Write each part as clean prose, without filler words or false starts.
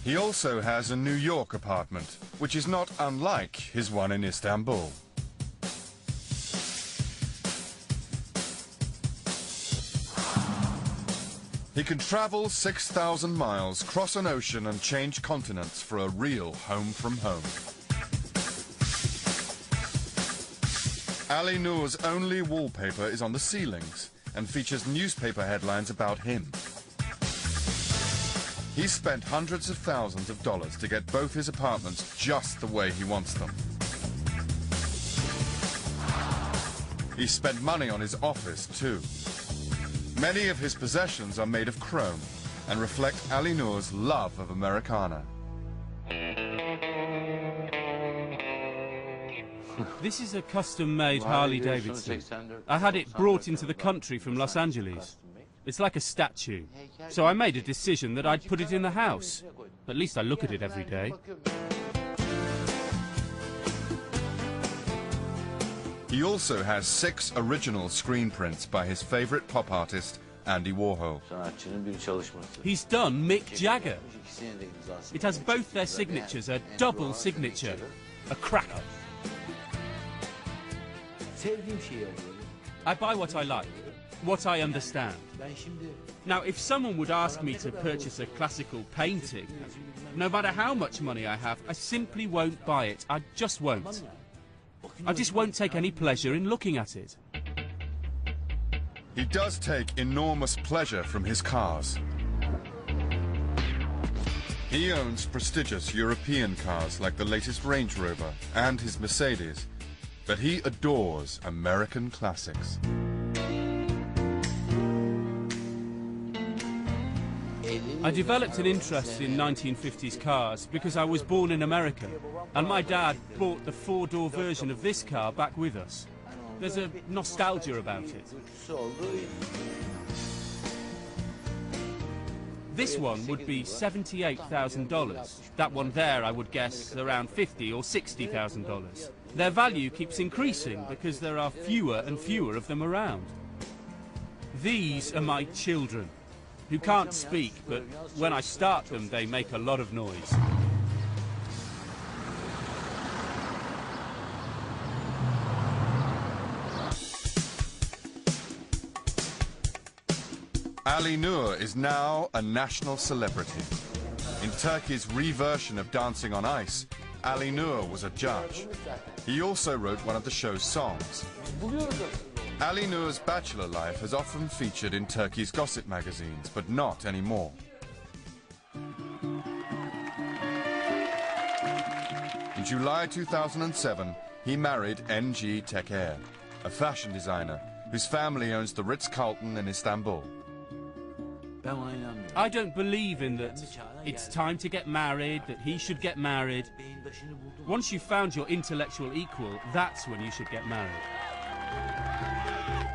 He also has a New York apartment, which is not unlike his one in Istanbul. He can travel 6,000 miles, cross an ocean and change continents for a real home from home. Alinur's only wallpaper is on the ceilings and features newspaper headlines about him. He's spent hundreds of thousands of dollars to get both his apartments just the way he wants them. He spent money on his office too. Many of his possessions are made of chrome and reflect Alinur's love of Americana. This is a custom-made Harley-Davidson. I had it brought into the country from Los Angeles. It's like a statue. So I made a decision that I'd put it in the house. At least I look at it every day. He also has 6 original screen prints by his favorite pop artist, Andy Warhol. He's done Mick Jagger. It has both their signatures, a double signature, a cracker. I buy what I like, what I understand. Now, if someone would ask me to purchase a classical painting, no matter how much money I have, I simply won't buy it. I just won't. I just won't take any pleasure in looking at it. He does take enormous pleasure from his cars. He owns prestigious European cars like the latest Range Rover and his Mercedes, but he adores American classics. I developed an interest in 1950s cars because I was born in America, and my dad bought the 4-door version of this car back with us. There's a nostalgia about it. This one would be $78,000. That one there, I would guess, around $50,000 or $60,000. Their value keeps increasing because there are fewer and fewer of them around. These are my children, who can't speak, but when I start them, they make a lot of noise. Alinur is now a national celebrity. In Turkey's reversion of Dancing on Ice, Alinur was a judge. He also wrote one of the show's songs. Alinur's bachelor life has often featured in Turkey's gossip magazines, but not anymore. In July 2007, he married NG Teker, a fashion designer whose family owns the Ritz-Carlton in Istanbul. I don't believe in that it's time to get married, that he should get married. Once you've found your intellectual equal, that's when you should get married.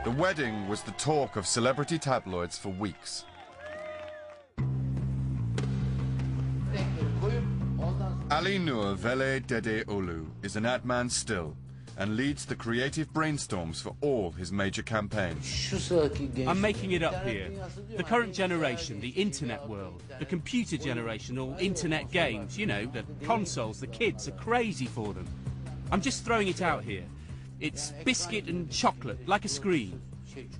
The wedding was the talk of celebrity tabloids for weeks. Alinur Velidedeoglu is an ad man still and leads the creative brainstorms for all his major campaigns. I'm making it up here. The current generation, the internet world, the computer generation, all internet games, you know, the consoles, the kids are crazy for them. I'm just throwing it out here. It's biscuit and chocolate, like a screen.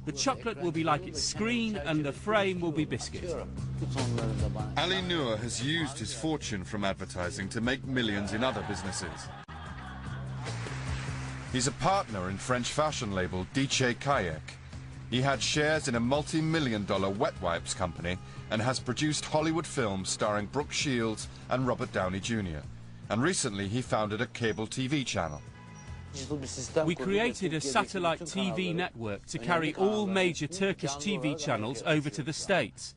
The chocolate will be like its screen and the frame will be biscuit. Alinur has used his fortune from advertising to make millions in other businesses. He's a partner in French fashion label DJ Kayak. He had shares in a multi-million-dollar wet wipes company and has produced Hollywood films starring Brooke Shields and Robert Downey Jr. And recently he founded a cable TV channel. We created a satellite TV network to carry all major Turkish TV channels over to the States.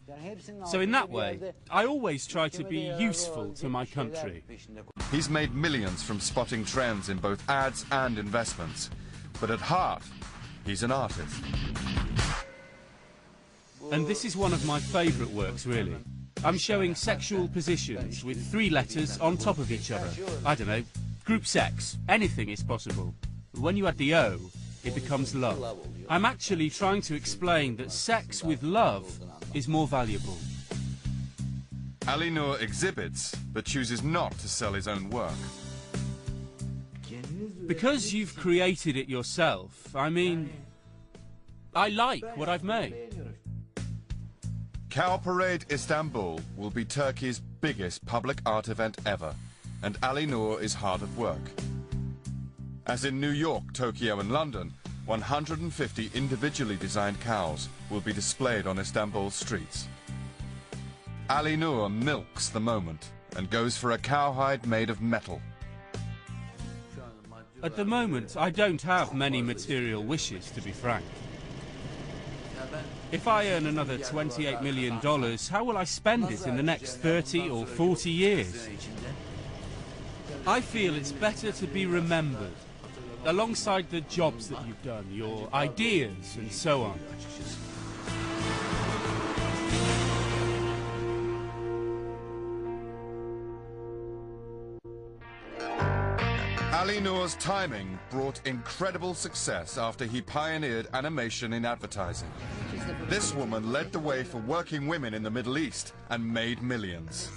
So in that way, I always try to be useful to my country. He's made millions from spotting trends in both ads and investments. But at heart, he's an artist. And this is one of my favourite works, really. I'm showing sexual positions with 3 letters on top of each other. I don't know. Group sex, anything is possible. When you add the O, it becomes love. I'm actually trying to explain that sex with love is more valuable. Alinur exhibits, but chooses not to sell his own work. Because you've created it yourself, I mean, I like what I've made. Cow Parade Istanbul will be Turkey's biggest public art event ever, and Alinur is hard at work. As in New York, Tokyo and London, 150 individually designed cows will be displayed on Istanbul's streets. Alinur milks the moment and goes for a cowhide made of metal. At the moment, I don't have many material wishes, to be frank. If I earn another $28 million, how will I spend it in the next 30 or 40 years? I feel it's better to be remembered, alongside the jobs that you've done, your ideas and so on. Alinur's timing brought incredible success after he pioneered animation in advertising. This woman led the way for working women in the Middle East and made millions.